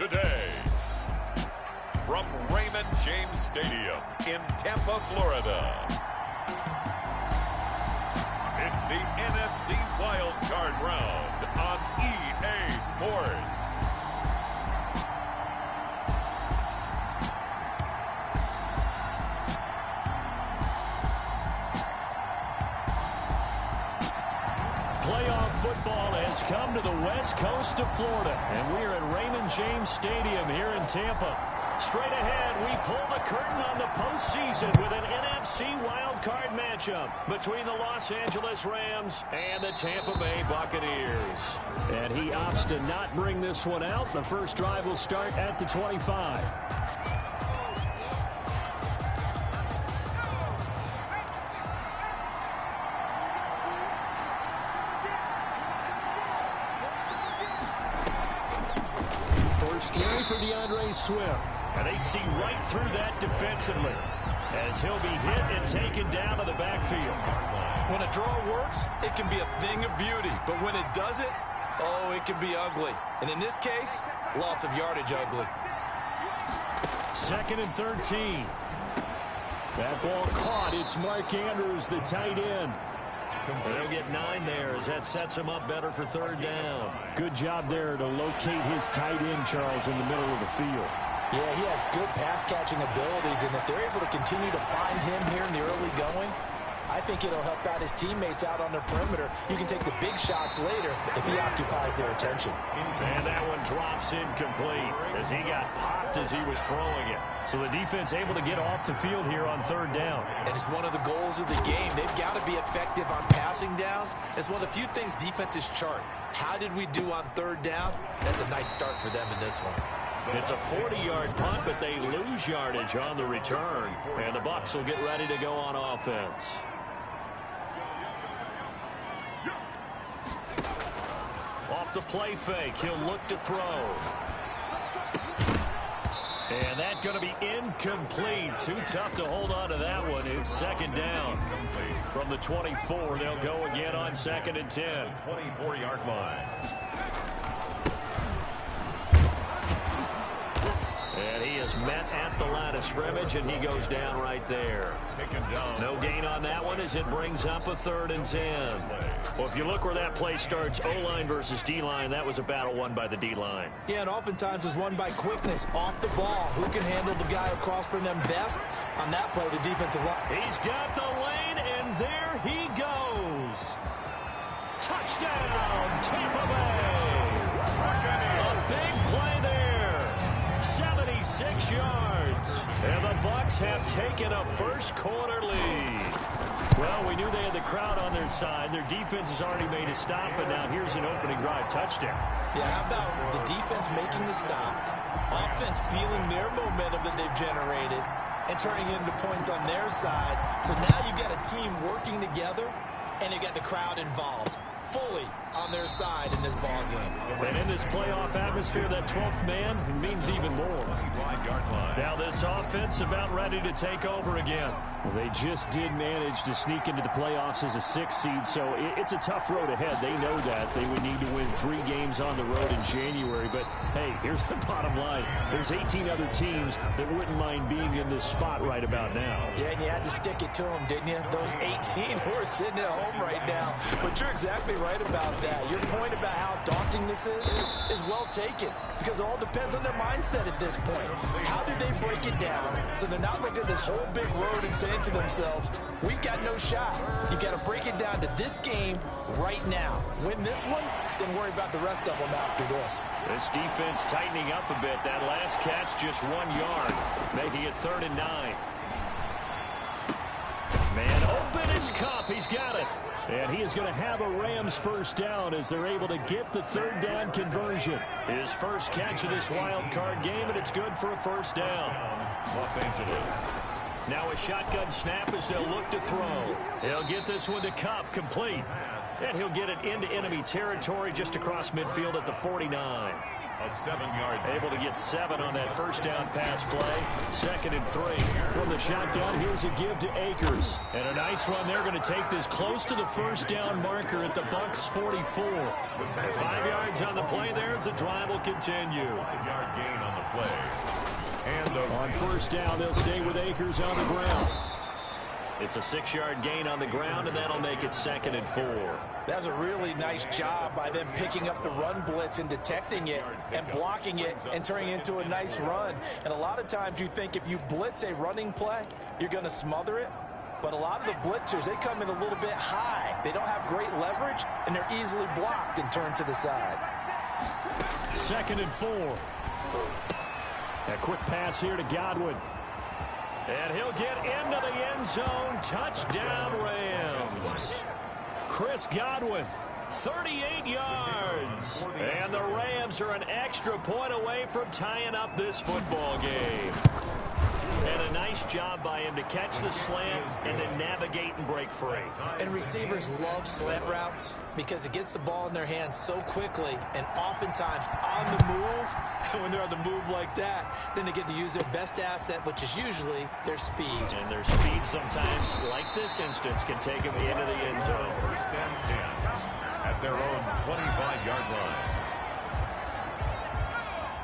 today, from Raymond James Stadium in Tampa, Florida, it's the NFC Wild Card Round on EA Sports. Playoff football has come to the west coast of Florida, and we're at Raymond James Stadium here in Tampa. Straight ahead, we pull the curtain on the postseason with an NFC wildcard matchup between the Los Angeles Rams and the Tampa Bay Buccaneers. And he opts to not bring this one out. The first drive will start at the 25. Carry for Swift. And they see right through that defensively as he'll be hit and taken down to the backfield. When a draw works, it can be a thing of beauty. But when it doesn't, oh, it can be ugly. And in this case, loss of yardage ugly. 2nd and 13. That ball caught. It's Mark Andrews, the tight end. They'll get 9 there as that sets him up better for 3rd down. Good job there to locate his tight end, Charles, in the middle of the field. Yeah, he has good pass-catching abilities, and if they're able to continue to find him here in the early going, I think it'll help out his teammates out on the perimeter. You can take the big shots later if he occupies their attention. And that one drops incomplete as he got popped as he was throwing it. So the defense able to get off the field here on 3rd down. And it's one of the goals of the game. They've got to be effective on passing downs. It's one of the few things defenses chart. How did we do on 3rd down? That's a nice start for them in this one. It's a 40-yard punt, but they lose yardage on the return. And the Bucs will get ready to go on offense. Off the play fake, he'll look to throw. And that's going to be incomplete. Too tough to hold on to that one. It's 2nd down. From the 24, they'll go again on 2nd and 10. 24-yard line. And he is met at the line of scrimmage, and he goes down right there. No gain on that one as it brings up a 3rd and 10. Well, if you look where that play starts, O-line versus D-line, that was a battle won by the D-line. Yeah, and oftentimes is won by quickness off the ball. Who can handle the guy across from them best? On that play, the defensive line. He's got the lane, and there he goes. Touchdown, Tampa Bay. A big play there. 76 yards. And the Bucs have taken a first-quarter lead. Well, we knew they had the crowd on their side. Their defense has already made a stop, but now here's an opening drive touchdown. Yeah, how about the defense making the stop, offense feeling their momentum that they've generated, and turning it into points on their side. So now you've got a team working together, and you got the crowd involved fully on their side in this ball game. And in this playoff atmosphere, that 12th man means even more. Now this offense about ready to take over again. Well, they just did manage to sneak into the playoffs as a 6th seed, so it's a tough road ahead. They know that. They would need to win 3 games on the road in January. But, hey, here's the bottom line. There's 18 other teams that wouldn't mind being in this spot right about now. Yeah, and you had to stick it to them, didn't you? Those 18 who are sitting at home right now. But you're exactly right about that. Your point about how daunting this is well taken, because it all depends on their mindset at this point. How do they break it down so they're not looking at this whole big road and saying to themselves, we've got no shot. You got to break it down to this game right now. Win this one, then worry about the rest of them after this. This defense tightening up a bit. That last catch just 1 yard, making it 3rd and 9. Man open, it's Kupp. He's got it. And he is going to have a Rams first down as they're able to get the 3rd down conversion. His first catch of this wild card game, and it's good for a first down. Los Angeles. Now a shotgun snap as they'll look to throw. He'll get this one to Kupp, complete. And he'll get it into enemy territory just across midfield at the 49. A 7-yard. Able to get 7 on that first down pass play. 2nd and 3. From the shotgun, here's a give to Akers. And a nice run there, going to take this close to the first down marker at the Bucs 44. 5 yards on the play there as the drive will continue. 5-yard gain on the play. And on first down, they'll stay with Akers on the ground. It's a 6-yard gain on the ground, and that'll make it 2nd and 4. That's a really nice job by them picking up the run blitz and detecting it and blocking it and turning it into a nice run. And a lot of times you think if you blitz a running play, you're going to smother it. But a lot of the blitzers, they come in a little bit high. They don't have great leverage, and they're easily blocked and turned to the side. 2nd and 4. A quick pass here to Godwin. And he'll get into the end zone. Touchdown, Rams. Chris Godwin, 38 yards. And the Rams are an extra point away from tying up this football game. And a nice job by him to catch the slant and then navigate and break free. And receivers love slant routes because it gets the ball in their hands so quickly and oftentimes on the move. When they're on the move like that, then they get to use their best asset, which is usually their speed. And their speed sometimes, like this instance, can take them into the end zone. 1st and 10 at their own 25-yard line.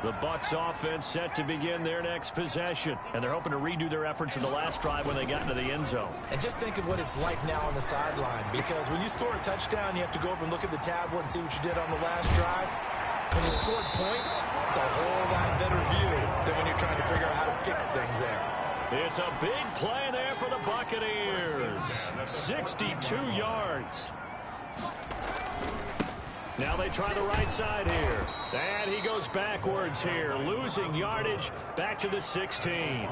The Bucs offense set to begin their next possession. And they're hoping to redo their efforts in the last drive when they got into the end zone. And just think of what it's like now on the sideline. Because when you score a touchdown, you have to go over and look at the tablet and see what you did on the last drive. When you scored points, it's a whole lot better view than when you're trying to figure out how to fix things there. It's a big play there for the Buccaneers. 62 yards. Now they try the right side here. And he goes backwards here, losing yardage back to the 16.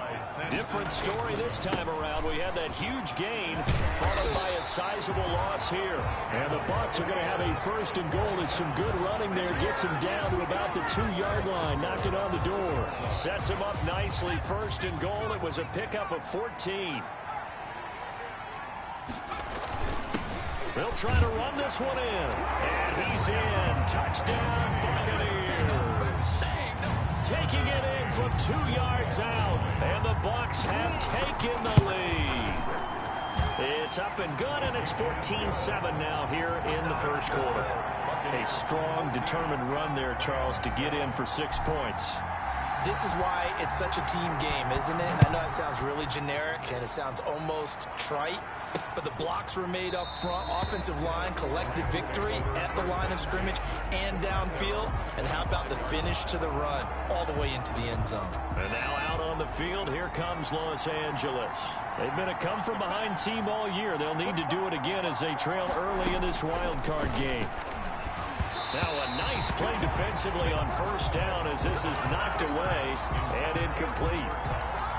Different story this time around. We had that huge gain followed by a sizable loss here. And the Bucs are going to have a 1st and goal. There's some good running there. Gets him down to about the 2-yard line. Knocking on the door. Sets him up nicely. 1st and goal. It was a pickup of 14. They'll try to run this one in. And he's in. Touchdown, Buccaneers. Taking it in from 2 yards out. And the Bucs have taken the lead. It's up and good, and it's 14-7 now here in the first quarter. A strong, determined run there, Charles, to get in for 6 points. This is why it's such a team game, isn't it? And I know it sounds really generic, and it sounds almost trite. But the blocks were made up front. Offensive line, collective victory at the line of scrimmage and downfield. And how about the finish to the run all the way into the end zone? And now out on the field, here comes Los Angeles. They've been a come-from-behind team all year. They'll need to do it again as they trail early in this wild card game. Now a nice play defensively on 1st down as this is knocked away and incomplete.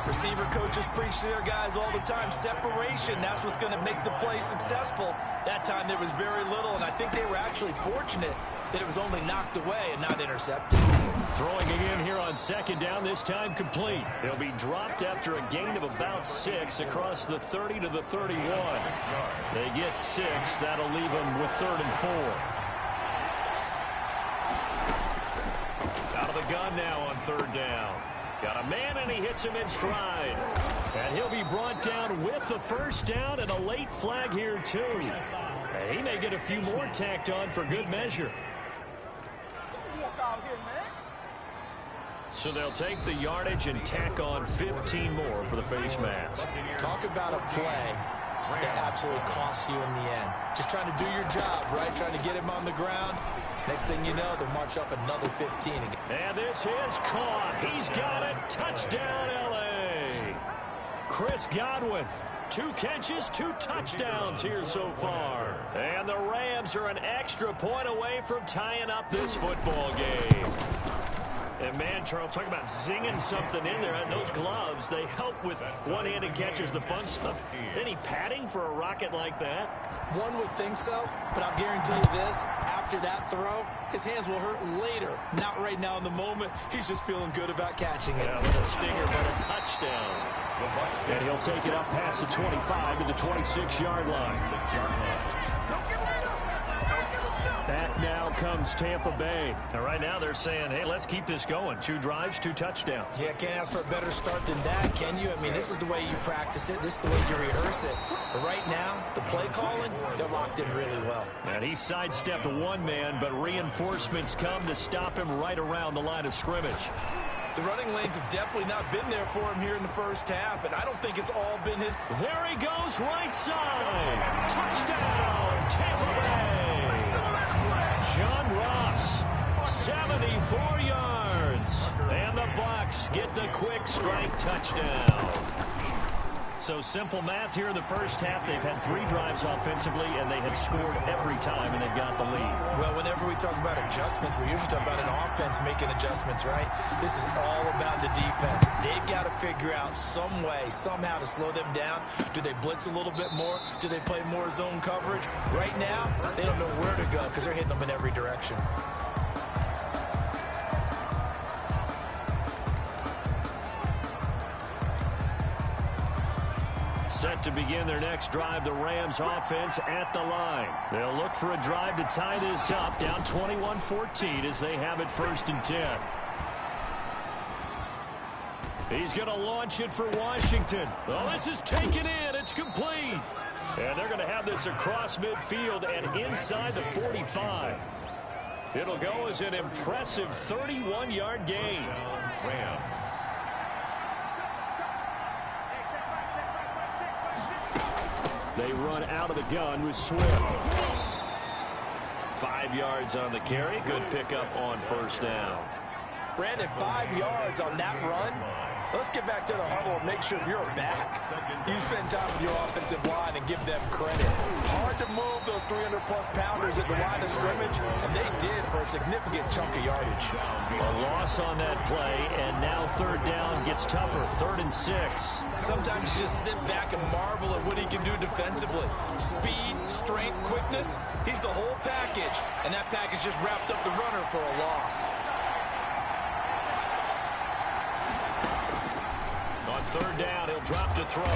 Receiver coaches preach to their guys all the time. Separation, that's what's going to make the play successful. That time there was very little, and I think they were actually fortunate that it was only knocked away and not intercepted. Throwing again here on 2nd down, this time complete. He'll be dropped after a gain of about 6 across the 30 to the 31. They get 6. That'll leave them with 3rd and 4. Out of the gun now on 3rd down. Got a man, and he hits him in stride. And he'll be brought down with the 1st down and a late flag here, too. And he may get a few more tacked on for good measure. So they'll take the yardage and tack on 15 more for the face mask. Talk about a play that absolutely costs you in the end. Just trying to do your job, right? Trying to get him on the ground. Next thing you know, they'll march up another 15. And this is caught. He's got it. Touchdown, L.A. Chris Godwin. 2 catches, 2 touchdowns here so far. And the Rams are an extra point away from tying up this football game. And, man, Charles, talk about zinging something in there. And those gloves, they help with one-handed catches, the fun stuff. Any padding for a rocket like that? One would think so, but I'll guarantee you this. After that throw, his hands will hurt later. Not right now in the moment. He's just feeling good about catching it. Yeah, a little stinger, but a touchdown. And he'll take it up past the 25 to the 26-yard line. Back now comes Tampa Bay. And right now they're saying, hey, let's keep this going. 2 drives, 2 touchdowns. Yeah, can't ask for a better start than that, can you? I mean, this is the way you practice it. This is the way you rehearse it. But right now, the play calling, they're locked in really well. And he sidestepped one man, but reinforcements come to stop him right around the line of scrimmage. The running lanes have definitely not been there for him here in the first half, and I don't think it's all been his. There he goes, right side. Touchdown, Tampa Bay. John Ross, 74 yards. And the Bucs get the quick strike touchdown. So simple math here in the first half. They've had 3 drives offensively, and they have scored every time, and they've got the lead. Well, whenever we talk about adjustments, we usually talk about an offense making adjustments, right? This is all about the defense. They've got to figure out some way, somehow to slow them down. Do they blitz a little bit more? Do they play more zone coverage? Right now, they don't know where to go because they're hitting them in every direction. Set to begin their next drive, the Rams offense at the line. They'll look for a drive to tie this up, down 21-14 as they have it 1st and 10. He's going to launch it for Washington. Oh, this is taken in. It's complete. And they're going to have this across midfield and inside the 45. It'll go as an impressive 31-yard gain. Rams. They run out of the gun with Swift. 5 yards on the carry. Good pickup on 1st down. Brandon, 5 yards on that run. Let's get back to the huddle and make sure you're back. You spend time with your offensive line and give them credit. Hard to move those 300-plus pounders at the line of scrimmage, and they did for a significant chunk of yardage. A loss on that play, and now 3rd down gets tougher. 3rd and 6. Sometimes you just sit back and marvel at what he can do defensively. Speed, strength, quickness, he's the whole package, and that package just wrapped up the runner for a loss. On 3rd down, he'll drop to throw.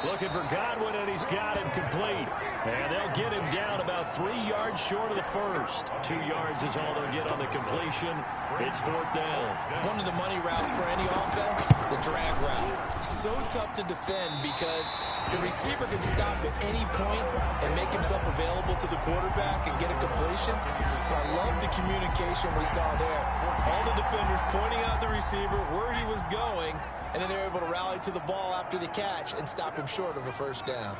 Looking for Godwin, and he's got him complete. And they'll get him down about 3 yards short of the first. 2 yards is all they'll get on the completion. It's 4th down. One of the money routes for any offense, the drag route. So tough to defend because the receiver can stop at any point and make himself available to the quarterback and get a completion. I love the communication we saw there. All the defenders pointing out the receiver where he was going, and then they're able to rally to the ball after the catch and stop him short of a 1st down.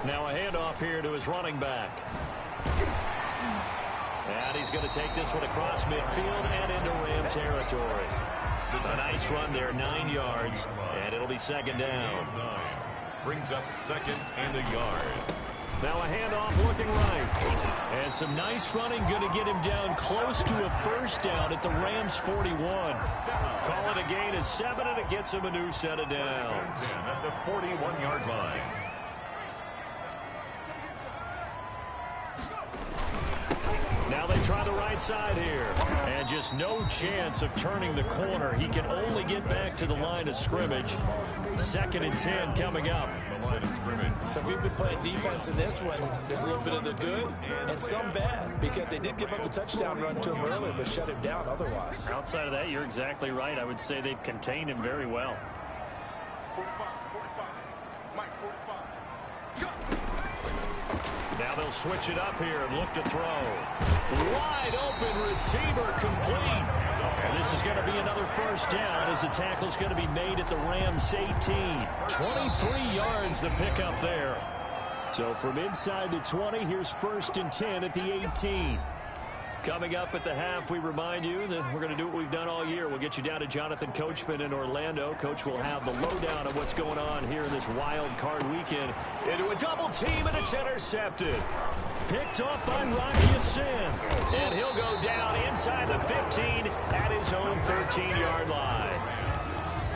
Now a handoff here to his running back. And he's going to take this one across midfield and into Ram territory. A nice run there, 9 yards, and it'll be 2nd down. Brings up 2nd and a yard. Now a handoff looking right. And some nice running, going to get him down close to a 1st down at the Rams 41. Call it a gain of 7, and it gets him a new set of downs. At the 41-yard line. Now they try the right side here. And just no chance of turning the corner. He can only get back to the line of scrimmage. 2nd and 10 coming up. So if you've been playing defense in this one, there's a little bit of the good and some bad, because they did give up the touchdown run to him earlier but shut him down otherwise. Outside of that, you're exactly right. I would say they've contained him very well. Now they'll switch it up here and look to throw. Wide open receiver complete. And this is going to be another 1st down as the tackle's going to be made at the Rams 18. 23 yards the pickup there. So from inside the 20, here's 1st and 10 at the 18. Coming up at the half, we remind you that we're going to do what we've done all year. We'll get you down to Jonathan Coachman in Orlando. Coach will have the lowdown of what's going on here in this wild card weekend. Into a double team, and it's intercepted. Picked off by Rocky Sin. And he'll go down inside the 15 at his own 13-yard line.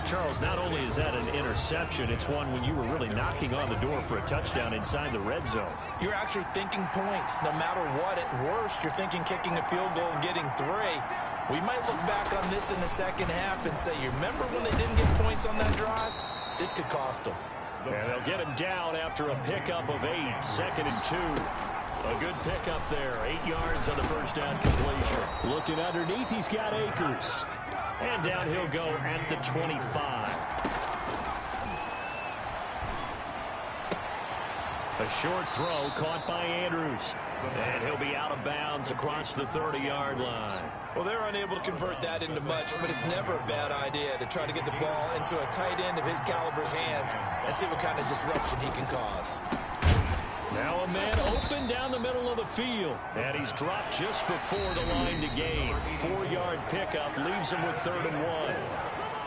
Charles, not only is that an interception, it's one when you were really knocking on the door for a touchdown inside the red zone. You're actually thinking points. No matter what, at worst, you're thinking kicking a field goal and getting 3. We might look back on this in the second half and say, you remember when they didn't get points on that drive? this could cost them. And they'll get him down after a pickup of 8, 2nd and 2. A good pickup there, 8 yards on the first down completion. Looking underneath, he's got Akers. And down he'll go at the 25. A short throw caught by Andrews. And he'll be out of bounds across the 30-yard line. Well, they're unable to convert that into much, but it's never a bad idea to try to get the ball into a tight end of his caliber's hands and see what kind of disruption he can cause. Now a man open down the middle of the field. And he's dropped just before the line to gain. 4-yard pickup leaves him with 3rd and 1.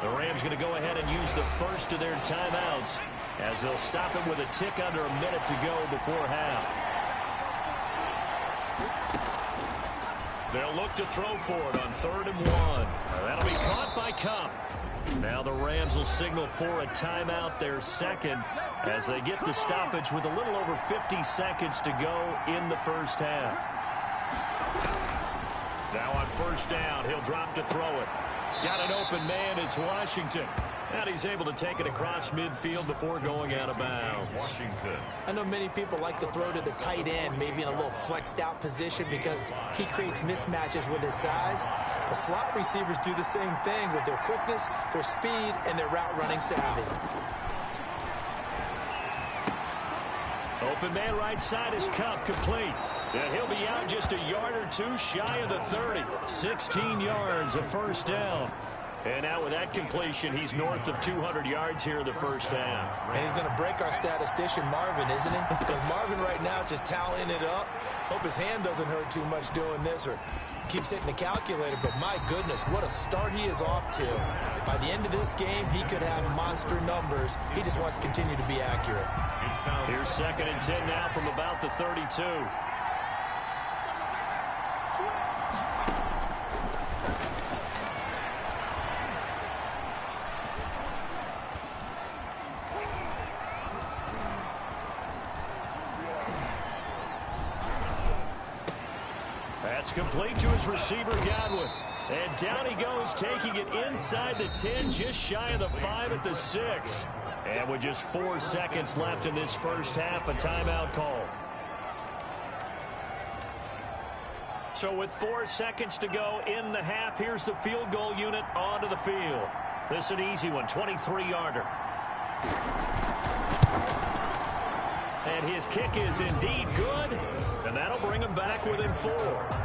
The Rams going to go ahead and use the first of their timeouts as they'll stop him with a tick under a minute to go before half. They'll look to throw for it on 3rd and 1. That'll be caught by Cup. Now the Rams will signal for a timeout, their second, as they get the stoppage with a little over 50 seconds to go in the first half. Now on first down, he'll drop to throw it. Got an open man, it's Washington. And he's able to take it across midfield before going out of bounds. Washington. I know many people like to throw to the tight end, maybe in a little flexed out position because he creates mismatches with his size. The slot receivers do the same thing with their quickness, their speed, and their route running savvy. Open man right side is Cup, complete. And he'll be out just a yard or two shy of the 30. 16 yards, a first down. And now with that completion, he's north of 200 yards here in the first half. And he's going to break our statistician Marvin, isn't he? Because Marvin right now is just tallying it up. Hope his hand doesn't hurt too much doing this or keeps hitting the calculator. But my goodness, what a start he is off to. By the end of this game, he could have monster numbers. He just wants to continue to be accurate. Here's 2nd and 10 now from about the 32. That's complete to his receiver, Godwin. And down he goes, taking it inside the 10, just shy of the 5 at the 6. And with just 4 seconds left in this first half, a timeout call. So with 4 seconds to go in the half, here's the field goal unit onto the field. This is an easy one, 23-yarder. And his kick is indeed good, and that'll bring him back within 4.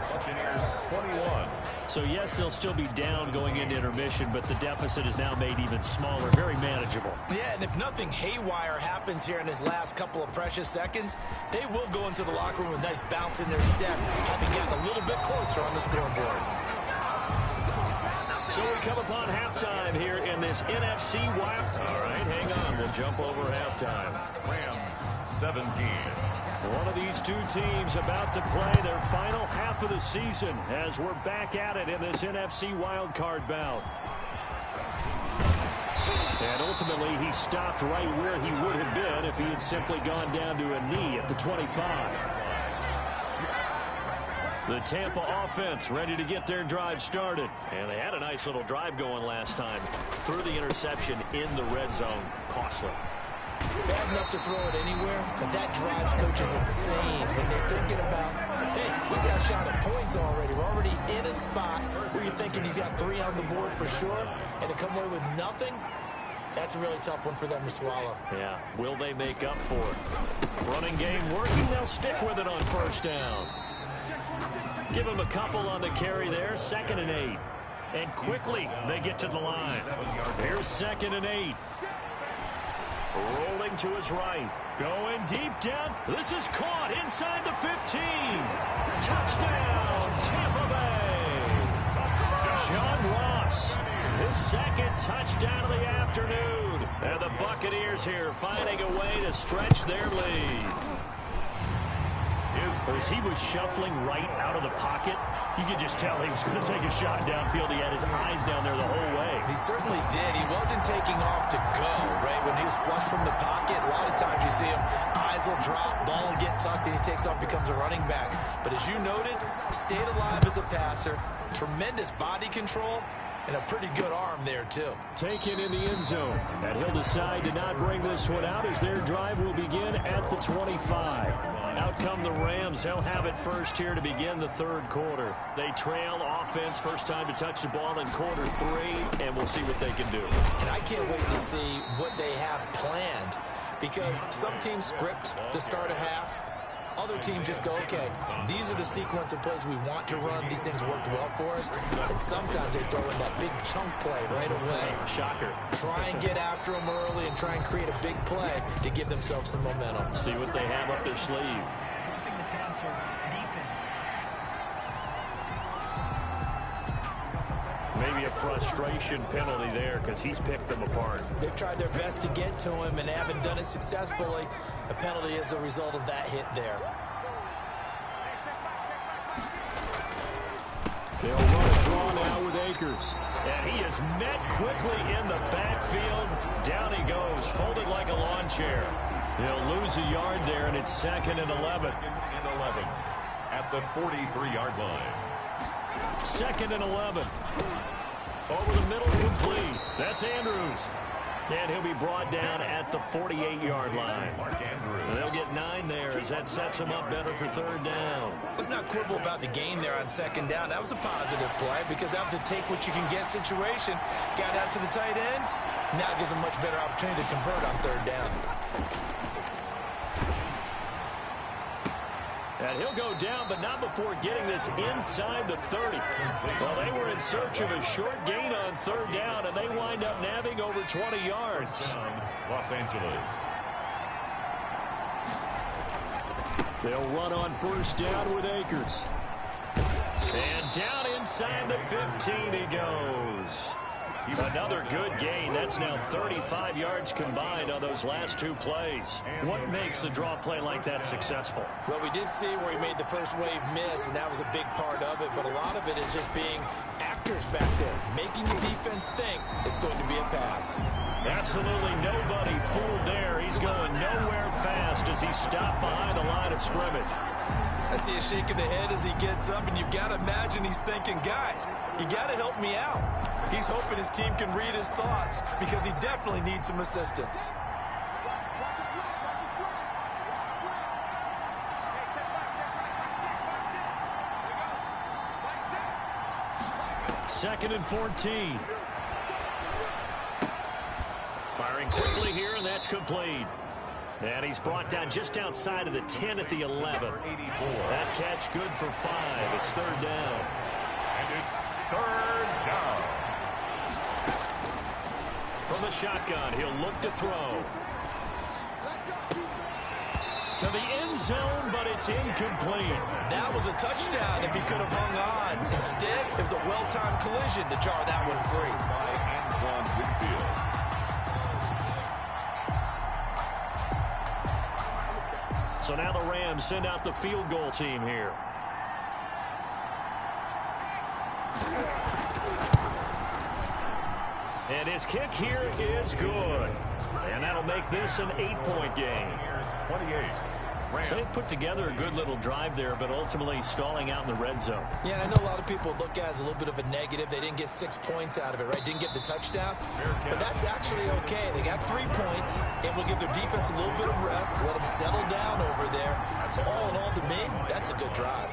Buccaneers 21. So, yes, they'll still be down going into intermission, but the deficit is now made even smaller, very manageable. Yeah, and if nothing haywire happens here in his last couple of precious seconds, they will go into the locker room with a nice bounce in their step, having gotten a little bit closer on the scoreboard. So we come upon halftime here in this NFC Wild. All right, hang on. We'll jump over halftime. Rams 17. One of these two teams about to play their final half of the season as we're back at it in this NFC wildcard bout. And ultimately, he stopped right where he would have been if he had simply gone down to a knee at the 25. The Tampa offense ready to get their drive started. And they had a nice little drive going last time. Threw the interception in the red zone. Costly. Bad enough to throw it anywhere, but that drives coaches insane when they're thinking about, hey, we got a shot at points already. We're already in a spot where you're thinking you got 3 on the board for sure, and to come away with nothing, that's a really tough one for them to swallow. Yeah, will they make up for it? Running game working, they'll stick with it on first down. Give them a couple on the carry there, 2nd and 8. And quickly, they get to the line. Here's 2nd and 8. Rolling to his right. Going deep down. This is caught inside the 15. Touchdown, Tampa Bay. John Ross, his 2nd touchdown of the afternoon. And the Buccaneers here finding a way to stretch their lead. As he was shuffling right out of the pocket, you could just tell he was going to take a shot downfield. He had his eyes down there the whole way. He certainly did. He wasn't taking off to go, right? When he was flush from the pocket, a lot of times you see him, eyes will drop, ball will get tucked, and he takes off, becomes a running back. But as you noted, stayed alive as a passer, tremendous body control, And a pretty good arm there, too. Taken in the end zone. And he'll decide to not bring this one out as their drive will begin at the 25. Out come the Rams. They'll have it first here to begin the third quarter. They trail offense, first time to touch the ball in quarter 3, and we'll see what they can do. And I can't wait to see what they have planned, because some teams script to start a half. Other teams just go, okay, these are the sequence of plays we want to run. These things worked well for us. And sometimes they throw in that big chunk play right away. Shocker. Try and get after them early and try and create a big play to give themselves some momentum. See what they have up their sleeve. Roughing the passer defense. Maybe a frustration penalty there because he's picked them apart. They've tried their best to get to him and haven't done it successfully. A penalty is a result of that hit there. They'll run a draw now with Akers. And he is met quickly in the backfield. Down he goes, folded like a lawn chair. They'll lose a yard there, and it's 2nd and 11. At the 43-yard line. 2nd and 11. Over the middle, complete. That's Andrews. And he'll be brought down at the 48-yard line. And they'll get 9 there as that sets him up better for 3rd down. Let's not quibble about the gain there on 2nd down. That was a positive play because that was a take-what-you-can-get situation. Got out to the tight end. Now gives him much better opportunity to convert on 3rd down. And he'll go down, but not before getting this inside the 30. Well, they were in search of a short gain on 3rd down, and they wind up nabbing over 20 yards. Los Angeles. They'll run on 1st down with Akers. And down inside the 15 he goes. Another good gain. That's now 35 yards combined on those last 2 plays. What makes a draw play like that successful? Well, we did see where he made the first wave miss, and that was a big part of it. But a lot of it is just being actors back there, making the defense think it's going to be a pass. Absolutely nobody fooled there. He's going nowhere fast as he stopped behind the line of scrimmage. I see a shake of the head as he gets up, and you've got to imagine he's thinking, guys, you got to help me out. He's hoping his team can read his thoughts because he definitely needs some assistance. Second and 14. Firing quickly here, and that's complete. And he's brought down just outside of the 10 at the 11. That catch good for 5. It's 3rd down. And it's 3rd down. From the shotgun, he'll look to throw. To the end zone, but it's incomplete. That was a touchdown if he could have hung on. Instead, it was a well-timed collision to jar that one free. By Antoine Winfield. So now the Rams send out the field goal team here. And his kick here is good. And that'll make this an 8-point game. 28. So they put together a good little drive there, but ultimately stalling out in the red zone. Yeah, I know a lot of people look at it as a little bit of a negative. They didn't get 6 points out of it, right? Didn't get the touchdown. But that's actually okay. They got 3 points. It will give their defense a little bit of rest, let them settle down over there. So all in all, to me, that's a good drive.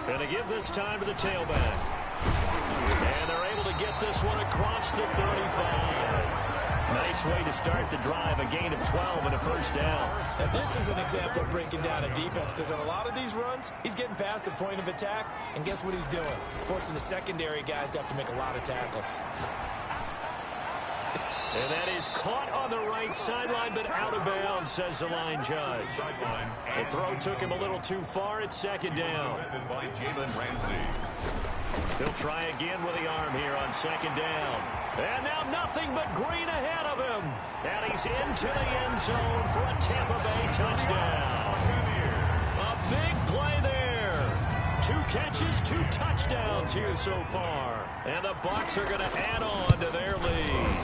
Gonna give this time to the tailback. And they're able to get this one across the 35. Nice way to start the drive, a gain of 12 and a 1st down. Now, this is an example of breaking down a defense, because in a lot of these runs, he's getting past the point of attack, and guess what he's doing? Forcing the secondary guys to have to make a lot of tackles. And that is caught on the right sideline, but out of bounds, says the line judge. The throw took him a little too far. It's 2nd down. By Jalen Ramsey. He'll try again with the arm here on 2nd down. And now nothing but green ahead of him. And he's into the end zone for a Tampa Bay touchdown. A big play there. 2 catches, 2 touchdowns here so far. And the Bucs are going to add on to their lead.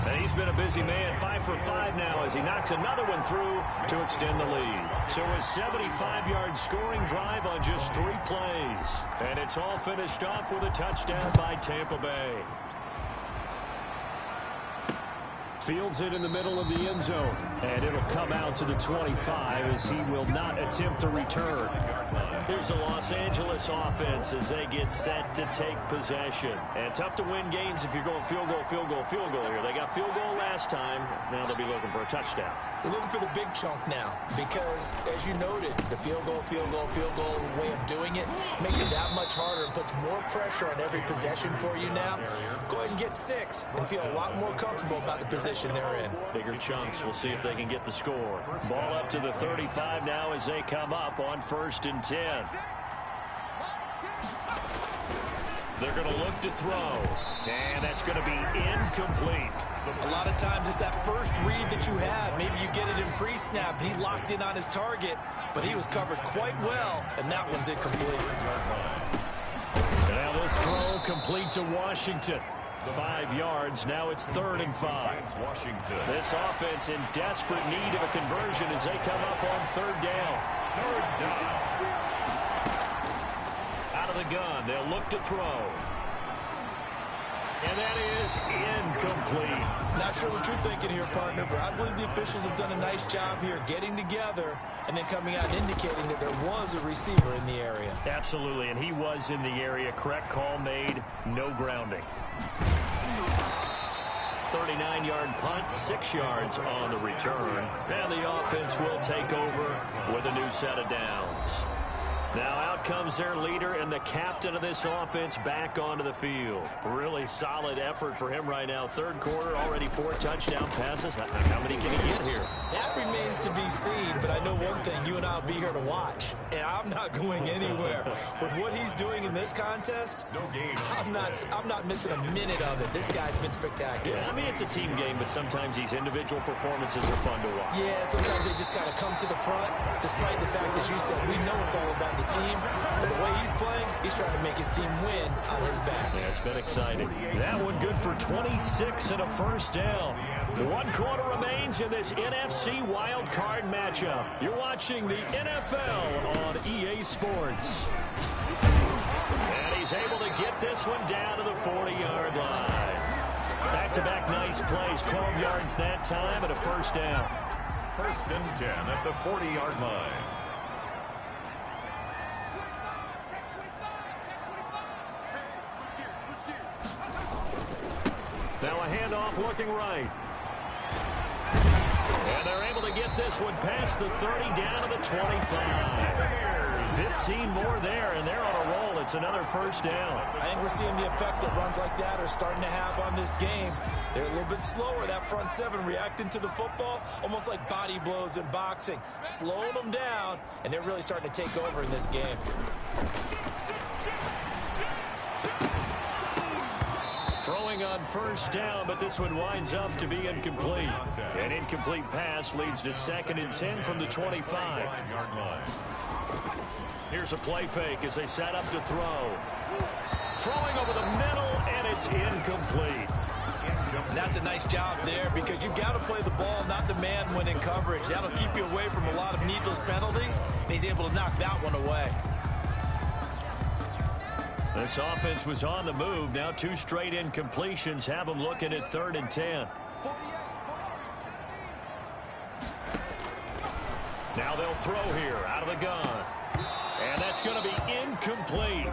And he's been a busy man, 5 for 5 now as he knocks another one through to extend the lead. So a 75-yard scoring drive on just 3 plays. And it's all finished off with a touchdown by Tampa Bay. Fields it in the middle of the end zone. And it'll come out to the 25 as he will not attempt to return. Here's the Los Angeles offense as they get set to take possession. And tough to win games if you're going field goal, field goal, field goal here. They got field goal last time. Now they'll be looking for a touchdown. They're looking for the big chunk now because, as you noted, the field goal way of doing it makes it that much harder and puts more pressure on every possession for you now. Go ahead and get 6 and feel a lot more comfortable about the position they're in. Bigger chunks. We'll see if they can get the score. Ball up to the 35 now as they come up on 1st and 10. They're going to look to throw. And that's going to be incomplete. A lot of times it's that first read that you have. Maybe you get it in pre-snap, and he locked in on his target, but he was covered quite well, and that one's incomplete. Now this throw complete to Washington. 5 yards. Now it's 3rd and 5. Washington. This offense in desperate need of a conversion as they come up on 3rd down. Out of the gun. They'll look to throw. And that is incomplete. Not sure what you're thinking here, partner, but I believe the officials have done a nice job here getting together and then coming out and indicating that there was a receiver in the area. Absolutely, and he was in the area. Correct call made. No grounding. 39-yard punt, 6 yards on the return. And the offense will take over with a new set of downs. Now out comes their leader and the captain of this offense back onto the field. Really solid effort for him right now. 3rd quarter, already 4 touchdown passes. How many can he get here? That remains to be seen, but I know one thing. You and I will be here to watch, and I'm not going anywhere. With what he's doing in this contest, I'm not missing a minute of it. This guy's been spectacular. Yeah, I mean, it's a team game, but sometimes these individual performances are fun to watch. Yeah, sometimes they just kind of come to the front, despite the fact, as you said, we know it's all about the team, but the way he's playing, he's trying to make his team win on his back. Yeah, it's been exciting. That one good for 26 and a 1st down. 1 quarter remains in this NFC Wild Card matchup. You're watching the NFL on EA Sports. And he's able to get this one down to the 40-yard line. Back-to-back nice plays, 12 yards that time and a 1st down. 1st and 10 at the 40-yard line. Now a handoff looking right. And they're able to get this one past the 30 down to the 25. 15 more there, and they're on a roll. It's another 1st down. I think we're seeing the effect that runs like that are starting to have on this game. They're a little bit slower, that front 7 reacting to the football, almost like body blows in boxing. Slowing them down, and they're really starting to take over in this game. Throwing on 1st down, but this one winds up to be incomplete. An incomplete pass leads to 2nd and 10 from the 25. Here's a play fake as they set up to throw. Throwing over the middle, and it's incomplete. And that's a nice job there because you've got to play the ball, not the man when in coverage. That'll keep you away from a lot of needless penalties, and he's able to knock that one away. This offense was on the move. Now 2 straight incompletions have them looking at 3rd and 10. Now they'll throw here out of the gun. And that's going to be incomplete.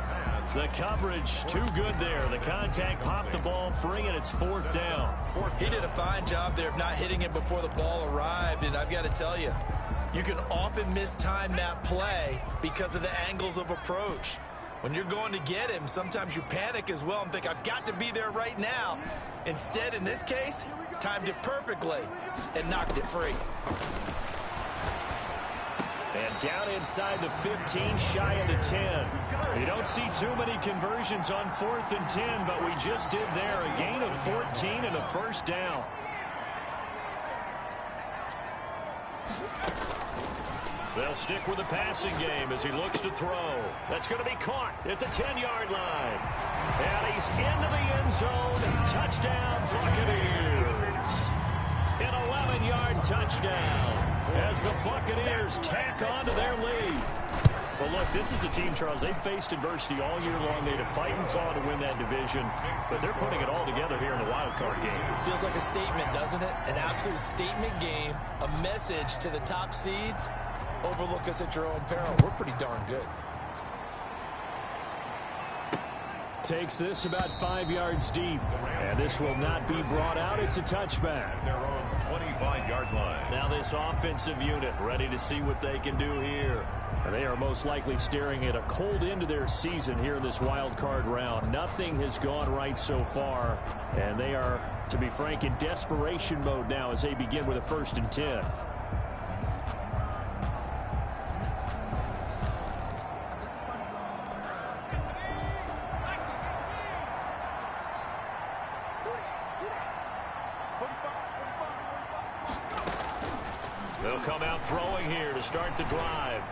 The coverage too good there. The contact popped the ball free, and it's 4th down. He did a fine job there of not hitting it before the ball arrived, and I've got to tell you, you can often mistime that play because of the angles of approach. When you're going to get him, sometimes you panic as well and think, I've got to be there right now. Instead, in this case, timed it perfectly and knocked it free. And down inside the 15, shy of the 10. You don't see too many conversions on 4th and 10, but we just did there. A gain of 14 and a 1st down. They'll stick with the passing game as he looks to throw. That's going to be caught at the 10-yard line. And he's into the end zone. Touchdown, Buccaneers. An 11-yard touchdown as the Buccaneers tack on to their lead. Well, look, this is a team, Charles, they faced adversity all year long. They had to fight and claw to win that division, but they're putting it all together here in the wild card game. Feels like a statement, doesn't it? An absolute statement game, a message to the top seeds. Overlook us at your own peril. We're pretty darn good. Takes this about 5 yards deep, and this will not be brought out. It's a touchback. Their own 25-yard line. Now this offensive unit ready to see what they can do here. And they are most likely staring at a cold end to their season here in this wild card round. Nothing has gone right so far, and they are, to be frank, in desperation mode now as they begin with a 1st and 10. They'll come out throwing here to start the drive.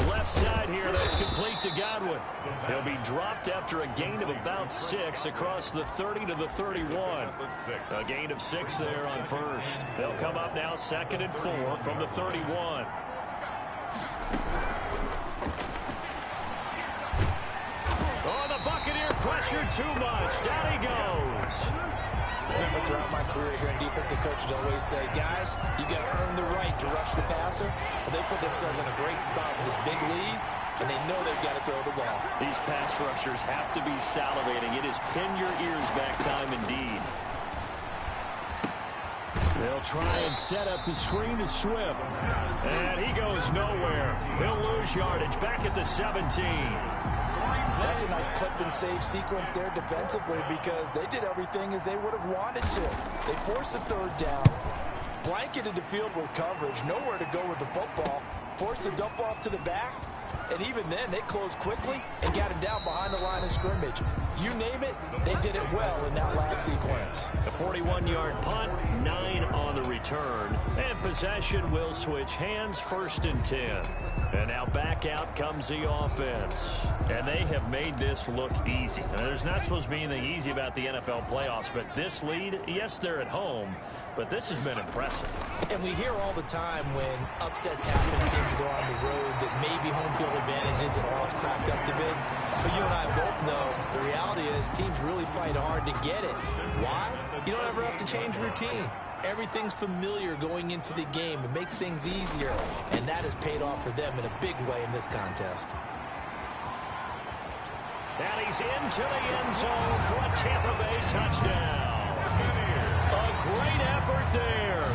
Left side here, that's complete to Godwin. He'll be dropped after a gain of about 6 across the 30 to the 31. A gain of 6 there on first. They'll come up now 2nd and 4 from the 31. Oh, the Buccaneer pressure too much. Down he goes. Remember, throughout my career here in defensive coaches always say, guys, you got to earn the right to rush the passer. Well, they put themselves in a great spot with this big lead, and they know they've got to throw the ball. These pass rushers have to be salivating. It is pin your ears back time indeed. They'll try and set up the screen to Swift. And he goes nowhere. He'll lose yardage back at the 17. That's a nice clip and save sequence there defensively because they did everything as they would have wanted to. They forced the 3rd down, blanketed the field with coverage, nowhere to go with the football, forced the dump off to the back, and even then they closed quickly and got it down behind the line of scrimmage. You name it, they did it well in that last sequence. A 41-yard punt, 9 on the return, and possession will switch hands, 1st and 10. And now back out comes the offense. And they have made this look easy. Now, there's not supposed to be anything easy about the NFL playoffs, but this lead, yes, they're at home, but this has been impressive. And we hear all the time when upsets happen, teams go on the road, that maybe home field advantage isn't all it's cracked up to be. But you and I both know the reality is teams really fight hard to get it. Why? You don't ever have to change routine. Everything's familiar going into the game. It makes things easier, and that has paid off for them in a big way in this contest. And he's into the end zone for a Tampa Bay touchdown. A great effort there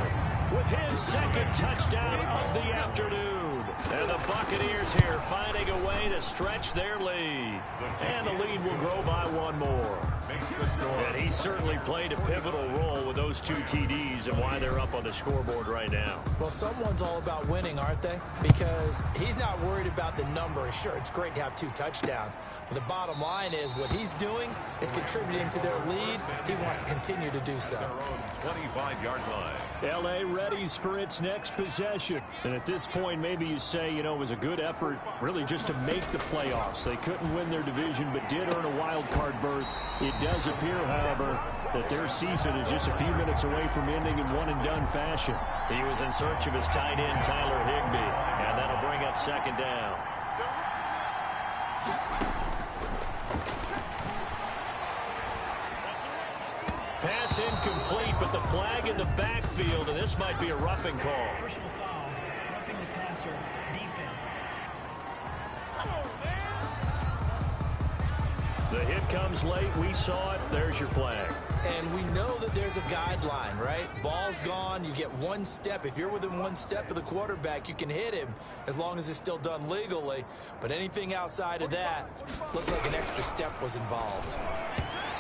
with his 2nd touchdown of the afternoon. And the Buccaneers here finding a way to stretch their lead. And the lead will grow by 1 more. And he certainly played a pivotal role with those 2 TDs and why they're up on the scoreboard right now. Well, someone's all about winning, aren't they? Because he's not worried about the number. Sure, it's great to have 2 touchdowns. But the bottom line is what he's doing is contributing to their lead. He wants to continue to do so. 25-yard line. L.A. readies for its next possession. And at this point, maybe you say, you know, it was a good effort really just to make the playoffs. They couldn't win their division but did earn a wild card berth. It does appear, however, that their season is just a few minutes away from ending in one-and-done fashion. He was in search of his tight end, Tyler Higbee, and that'll bring up 2nd down. Pass incomplete, but the flag in the backfield, and this might be a roughing call. Personal foul, roughing the passer, defense. The hit comes late. We saw it. There's your flag. And we know that there's a guideline, right? Ball's gone. You get 1 step. If you're within 1 step of the quarterback, you can hit him as long as it's still done legally. But anything outside of that looks like an extra step was involved.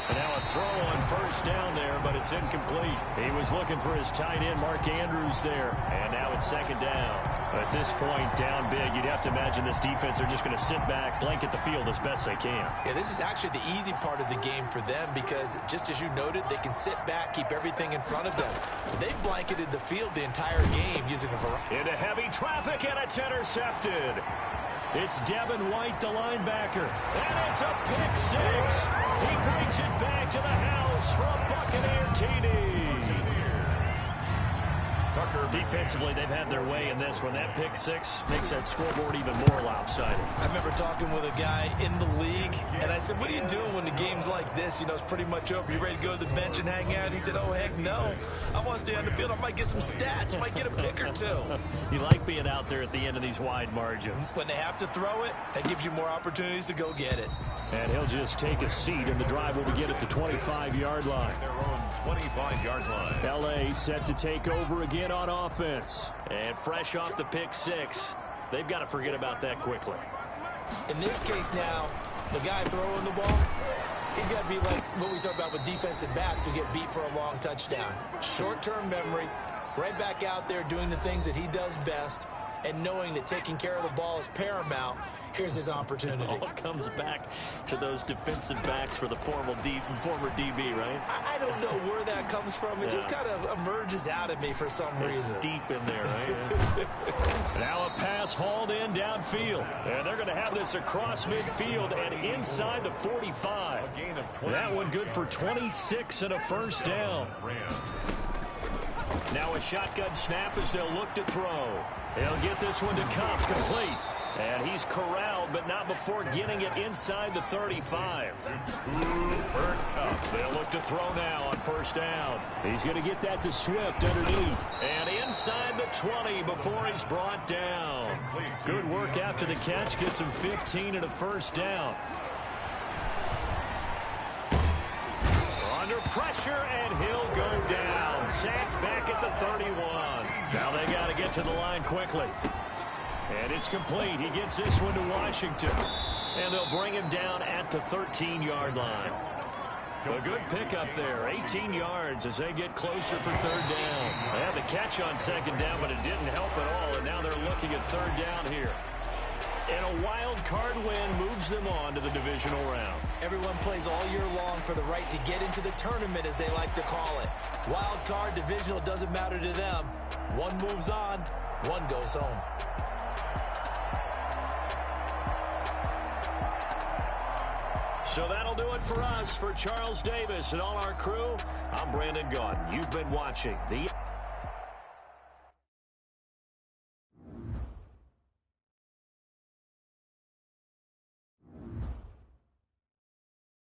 And now a throw on 1st down there, but it's incomplete. He was looking for his tight end, Mark Andrews, there. And now it's 2nd down. At this point, down big, you'd have to imagine this defense are just going to sit back, blanket the field as best they can. Yeah, this is actually the easy part of the game for them because, just as you noted, they can sit back, keep everything in front of them. They've blanketed the field the entire game using a variety. Into heavy traffic, and it's intercepted. It's Devin White, the linebacker. And it's a pick 6. He brings it back to the house for a Buccaneer TD. Defensively, they've had their way in this one. That pick six makes that scoreboard even more lopsided. I remember talking with a guy in the league, and I said, what are you doing when the game's like this? You know, it's pretty much over. You ready to go to the bench and hang out? He said, oh, heck no. I want to stay on the field. I might get some stats. I might get a pick or two. You like being out there at the end of these wide margins. When they have to throw it, that gives you more opportunities to go get it. And he'll just take a seat, and the drive will begin at the 25-yard line. Their own 25-yard line. L.A. set to take over again on offense. And fresh off the pick six, they've got to forget about that quickly. In this case now, the guy throwing the ball, he's got to be like what we talk about with defensive backs who get beat for a long touchdown. Short-term memory, right back out there doing the things that he does best, and knowing that taking care of the ball is paramount. Here's his opportunity. It all comes back to those defensive backs for the former DB, right? I don't know where that comes from. It just kind of emerges out of me for some reason. It's deep in there, right? Now a pass hauled in downfield. And they're going to have this across midfield and inside the 45. That one good for 26 and a first down. Now a shotgun snap as they'll look to throw. They'll get this one to Cup, complete. And he's corralled, but not before getting it inside the 35. They'll look to throw now on first down. He's going to get that to Swift underneath. And inside the 20 before he's brought down. Good work after the catch. Gets him 15 and a first down. Under pressure, and he'll go down. Sacked back at the 31. Now they got to get to the line quickly. And it's complete. He gets this one to Washington. And they'll bring him down at the 13-yard line. A good pickup there. 18 yards as they get closer for third down. They had the catch on second down, but it didn't help at all. And now they're looking at third down here. And a wild card win moves them on to the divisional round. Everyone plays all year long for the right to get into the tournament, as they like to call it. Wild card, divisional, doesn't matter to them. One moves on, one goes home. So that'll do it for us. For Charles Davis and all our crew, I'm Brandon Gaudin. You've been watching the